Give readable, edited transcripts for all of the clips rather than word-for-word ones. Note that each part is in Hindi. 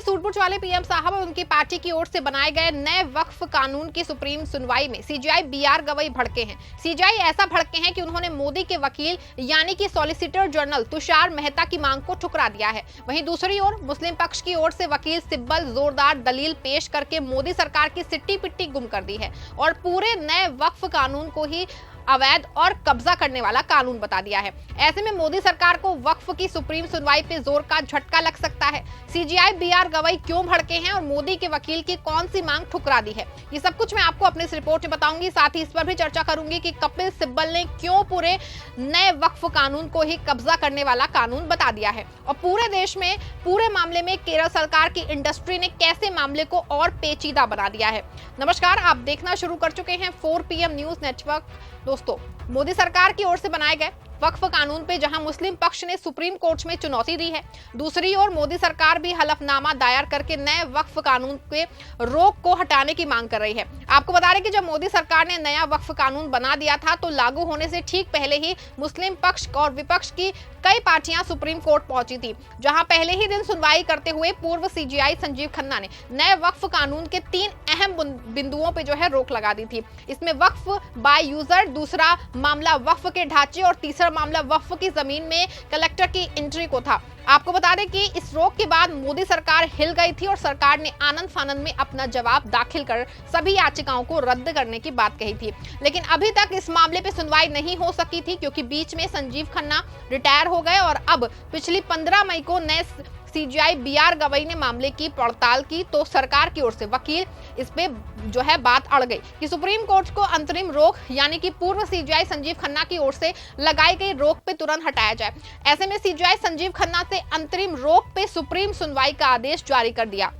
कि सूट-बूट वाले पीएम साहब और उनकी पार्टी की ओर से बनाए गए नए वक्फ कानून की सुप्रीम सुनवाई में सीजेआई बीआर गवई भड़के हैं। सीजेआई ऐसा भड़के हैं कि उन्होंने मोदी के वकील यानी कि सॉलिसिटर जनरल तुषार मेहता की मांग को ठुकरा दिया है। वहीं दूसरी ओर मुस्लिम पक्ष की ओर से वकील सिब्बल जोरदार दलील पेश करके मोदी सरकार की सिट्टी पिट्टी गुम कर दी है और पूरे नए वक्फ कानून को ही अवैध और कब्जा करने वाला कानून बता दिया है। ऐसे में मोदी सरकार को वक्फ की सुप्रीम सुनवाई पे जोर का झटका लग सकता है। सीजेआई बीआर गवई क्यों भड़के हैं और मोदी के वकील की कौन सी मांग ठुकरा दी है, ये सब कुछ मैं आपको अपनी इस रिपोर्ट में बताऊंगी। साथ ही इस पर भी चर्चा करूंगी कि कपिल सिब्बल ने क्यों पूरे नए वक्फ कानून को ही कब्जा करने वाला कानून बता दिया है और पूरे देश में पूरे मामले में केरल सरकार की इंडस्ट्री ने कैसे मामले को और पेचीदा बना दिया है। नमस्कार, आप देखना शुरू कर चुके हैं 4 PM न्यूज नेटवर्क। दोस्तों, मोदी सरकार की ओर से बनाए गए वक्फ कानून पे जहां मुस्लिम पक्ष ने सुप्रीम कोर्ट में चुनौती दी है, दूसरी ओर मोदी सरकार भी हलफनामा दायर करके नए वक्फ कानून पे रोक को हटाने की मांग कर रही है। आपको बता दें कि जब मोदी सरकार ने नया वक्फ कानून बना दिया था तो लागू होने से ठीक पहले ही मुस्लिम पक्ष और विपक्ष की कई पार्टियां सुप्रीम कोर्ट पहुंची थी, जहां पहले ही दिन सुनवाई करते हुए पूर्व सीजेआई संजीव खन्ना ने नए वक्फ कानून के 3 अहम बिंदुओं पे रोक लगा दी थी। इसमें वक्फ बाय यूजर, दूसरा मामला वक्फ के ढांचे और तीसरा मामला वक्फ की जमीन में कलेक्टर की एंट्री को था। आपको बता दें कि इस रोक के बाद मोदी सरकार हिल गई थी और सरकार ने आनंद फानंद में अपना जवाब दाखिल कर सभी याचिकाओं को रद्द करने की बात कही थी। लेकिन अभी तक इस मामले पे सुनवाई नहीं हो सकी थी क्योंकि बीच में संजीव खन्ना रिटायर हो गए और अब पिछली 15 मई को नए सीजेआई बीआर गवई ने मामले की पड़ताल की तो सरकार की ओर से वकील इस पे बात अड़ गई कि सुप्रीम कोर्ट को अंतरिम रोक यानी कि पूर्व सीजेआई संजीव खन्ना की ओर से लगाई गई रोक पे तुरंत हटाया जाए। ऐसे में सीजेआई संजीव खन्ना से अंतरिम रोक पे सुप्रीम सुनवाई का आदेश जारी कर दिया।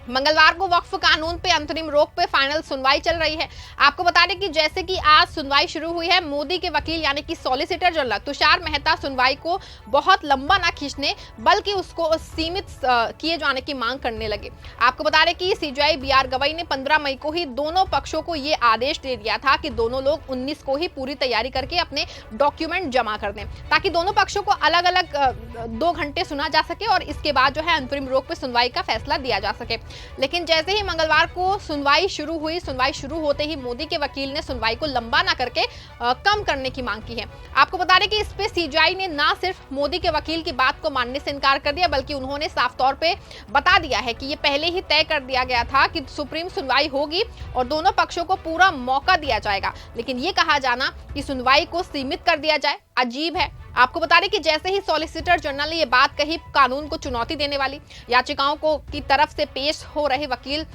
मंगलवार को वक्फ कानून पे अंतरिम रोक पे फाइनल सुनवाई चल रही है। आपको बता दें कि जैसे कि आज सुनवाई शुरू हुई है, मोदी के वकील यानी कि सॉलिसिटर जनरल तुषार मेहता सुनवाई को बहुत लंबा ना खींचने बल्कि उसको सीमित किए जाने की मांग करने लगे। आपको बता दें कि सीजेआई बीआर गवई ने 15 मई को ही दोनों पक्षों को ये आदेश दे दिया था कि दोनों लोग 19 को ही पूरी तैयारी करके अपने डॉक्यूमेंट जमा कर दें ताकि दोनों पक्षों को अलग अलग 2 घंटे सुना जा सके और इसके बाद अंतरिम रोक पे सुनवाई का फैसला दिया जा सके। लेकिन जैसे ही मंगलवार को सुनवाई शुरू हुई, सुनवाई शुरू होते ही मोदी के वकील ने सुनवाई को लंबा ना करके कम करने की मांग की है। आपको बता दें कि इस पे सीजेआई ने ना सिर्फ मोदी के वकील की बात को मानने से इनकार कर दिया बल्कि उन्होंने साफ तौर पे बता दिया है कि ये पहले ही तय कर दिया गया था कि सुप्रीम सुनवाई होगी और दोनों पक्षों को पूरा मौका दिया जाएगा। लेकिन ये कहा जाना कि सुनवाई को सीमित कर दिया जाए अजीब है। आपको बता दें कि जैसे ही सॉलिसिटर जनरल ने ये बात कही, कानून को चुनौती देने वाली याचिकाओं को की तरफ से पेश हो रहे वकील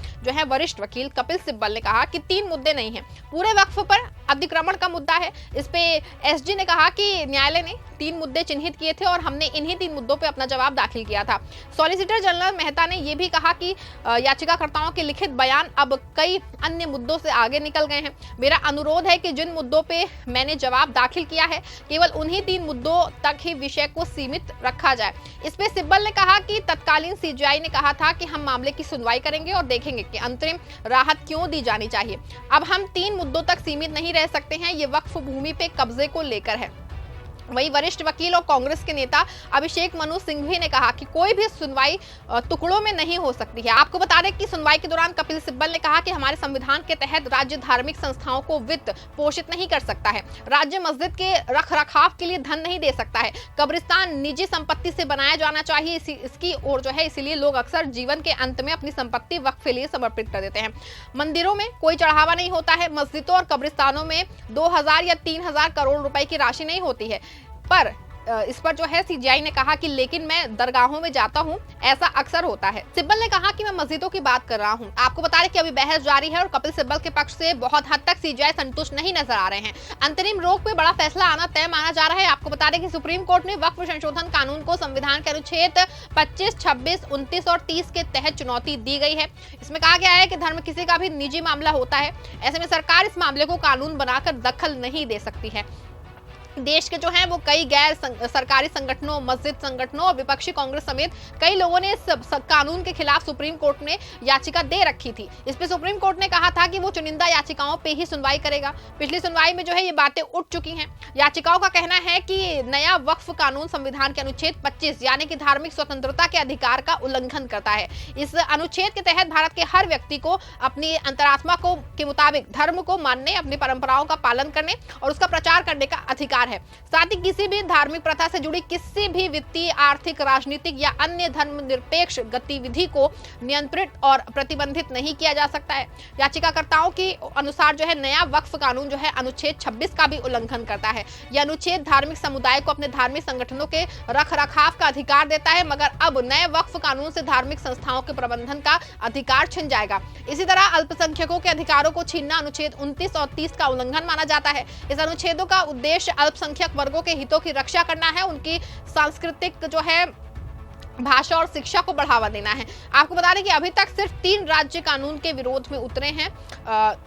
वरिष्ठ वकील कपिल सिब्बल ने कहा कि 3 मुद्दे नहीं हैं। पूरे वक्फ पर अतिक्रमण का मुद्दा है। इस पे एसजी ने कहा कि न्यायालय ने 3 मुद्दे चिन्हित किए थे और हमने इन्हीं 3 मुद्दों पे अपना जवाब दाखिल किया था। सॉलिसिटर जनरल मेहता ने यह भी कहा कि याचिकाकर्ताओं के लिखित बयान अब कई अन्य मुद्दों से आगे निकल गए हैं। मेरा अनुरोध है कि जिन मुद्दों पे मैंने जवाब दाखिल किया है केवल उन्हीं 3 मुद्दों तक ही विषय को सीमित रखा जाए। इस पे सिब्बल ने कहा कि तत्कालीन सीजेआई ने कहा था कि हम मामले की सुनवाई करेंगे और देखेंगे कि अंतरिम राहत क्यों दी जानी चाहिए। अब हम 3 मुद्दों तक सीमित नहीं रह सकते हैं। ये वक्फ भूमि पे कब्जे को लेकर है। वही वरिष्ठ वकील और कांग्रेस के नेता अभिषेक मनु सिंघवी ने कहा कि कोई भी सुनवाई टुकड़ों में नहीं हो सकती है। आपको बता दें कि सुनवाई के दौरान कपिल सिब्बल ने कहा कि हमारे संविधान के तहत राज्य धार्मिक संस्थाओं को वित्त पोषित नहीं कर सकता है, राज्य मस्जिद के रखरखाव के लिए धन नहीं दे सकता है, कब्रिस्तान निजी संपत्ति से बनाया जाना चाहिए। इसकी ओर इसीलिए लोग अक्सर जीवन के अंत में अपनी संपत्ति वक्फ के लिए समर्पित कर देते हैं। मंदिरों में कोई चढ़ावा नहीं होता है, मस्जिदों और कब्रिस्तानों में 2000 या 3000 करोड़ रुपए की राशि नहीं होती है। पर इस पर सीजेआई ने कहा कि लेकिन मैं दरगाहों में जाता हूं, ऐसा अक्सर होता है। सिब्बल ने कहा कि मैं मस्जिदों की बात कर रहा हूं। आपको बता दें कि अभी बहस जारी है और कपिल सिब्बल के पक्ष से बहुत हद तक सीजेआई संतुष्ट नहीं नजर आ रहे हैं। अंतरिम रोक पे बड़ा फैसला आना तय माना जा रहा है। आपको बता दें कि सुप्रीम कोर्ट ने वक्फ संशोधन कानून को संविधान के अनुच्छेद 25, 26, 29 और 30 के तहत चुनौती दी गई है। इसमें कहा गया है कि धर्म किसी का भी निजी मामला होता है, ऐसे में सरकार इस मामले को कानून बनाकर दखल नहीं दे सकती है। देश के जो हैं वो कई गैर सरकारी संगठनों, मस्जिद संगठनों और विपक्षी कांग्रेस समेत कई लोगों ने इस कानून के खिलाफ सुप्रीम कोर्ट में याचिका दे रखी थी। इस पे सुप्रीम कोर्ट ने कहा था कि वो चुनिंदा याचिकाओं पे ही सुनवाई करेगा। पिछली सुनवाई में जो है ये बातें उठ चुकी हैं। याचिकाओं का कहना है कि नया वक्फ कानून संविधान के अनुच्छेद 25 यानी कि धार्मिक स्वतंत्रता के अधिकार का उल्लंघन करता है। इस अनुच्छेद के तहत भारत के हर व्यक्ति को अपनी अंतरात्मा के मुताबिक धर्म को मानने, अपनी परंपराओं का पालन करने और उसका प्रचार करने का अधिकार है। साथ ही किसी भी धार्मिक प्रथा से जुड़ी किसी भी वित्तीय, आर्थिक, राजनीतिक या अन्य धर्मनिरपेक्ष गतिविधि को नियंत्रित और प्रतिबंधित नहीं किया जा सकता है। याचिकाकर्ताओं के अनुसार जो है नया वक्फ कानून जो है अनुच्छेद 26 का भी उल्लंघन करता है। यह अनुच्छेद धार्मिक समुदाय को अपने धार्मिक संगठनों के रखरखाव का अधिकार देता है, मगर अब नए वक्फ कानून से धार्मिक संस्थाओं के प्रबंधन का अधिकार छिन जाएगा। इसी तरह अल्पसंख्यकों के अधिकारों को छीनना अनुच्छेद 29 और 30 का उल्लंघन माना जाता है। इस अनुच्छेदों का उद्देश्य अल्पसंख्यक वर्गों के हितों की रक्षा करना है, उनकी सांस्कृतिक जो है भाषा और शिक्षा को बढ़ावा देना है। आपको बता दें कि अभी तक सिर्फ 3 राज्य कानून के विरोध में उतरे हैं,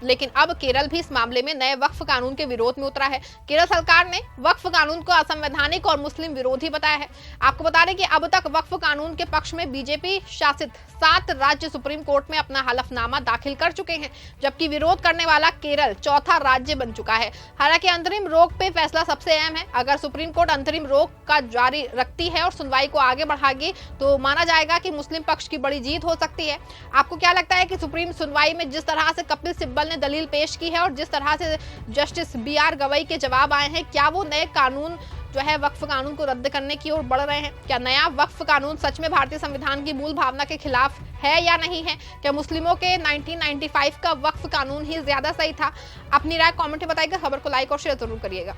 लेकिन अब केरल भी इस मामले में नए वक्फ कानून के विरोध में उतरा है। केरल सरकार ने वक्फ कानून को असंवैधानिक और मुस्लिम विरोधी बताया है। आपको बता दें कि अब तक वक्फ कानून के पक्ष में बीजेपी शासित 7 राज्य सुप्रीम कोर्ट में अपना हलफनामा दाखिल कर चुके हैं, जबकि विरोध करने वाला केरल चौथा राज्य बन चुका है। हालांकि अंतरिम रोक पे फैसला सबसे अहम है। अगर सुप्रीम कोर्ट अंतरिम रोक का जारी रखती है और सुनवाई को आगे बढ़ाएगी तो माना जाएगा कि मुस्लिम पक्ष की बड़ी जीत हो सकती है। आपको क्या लगता है कि सुप्रीम सुनवाई में जिस तरह से कपिल सिब्बल ने दलील पेश की है और जिस तरह से जस्टिस BR गवई के जवाब आए हैं, क्या वो नए कानून जो है वक्फ कानून को रद्द करने की ओर बढ़ रहे हैं? क्या नया वक्फ कानून सच में भारतीय संविधान की मूल भावना के खिलाफ है या नहीं है? क्या मुस्लिमों के 1995 का वक्फ कानून ही ज्यादा सही था? अपनी राय कमेंट में बताइएगा। खबर को लाइक और शेयर जरूर करिएगा।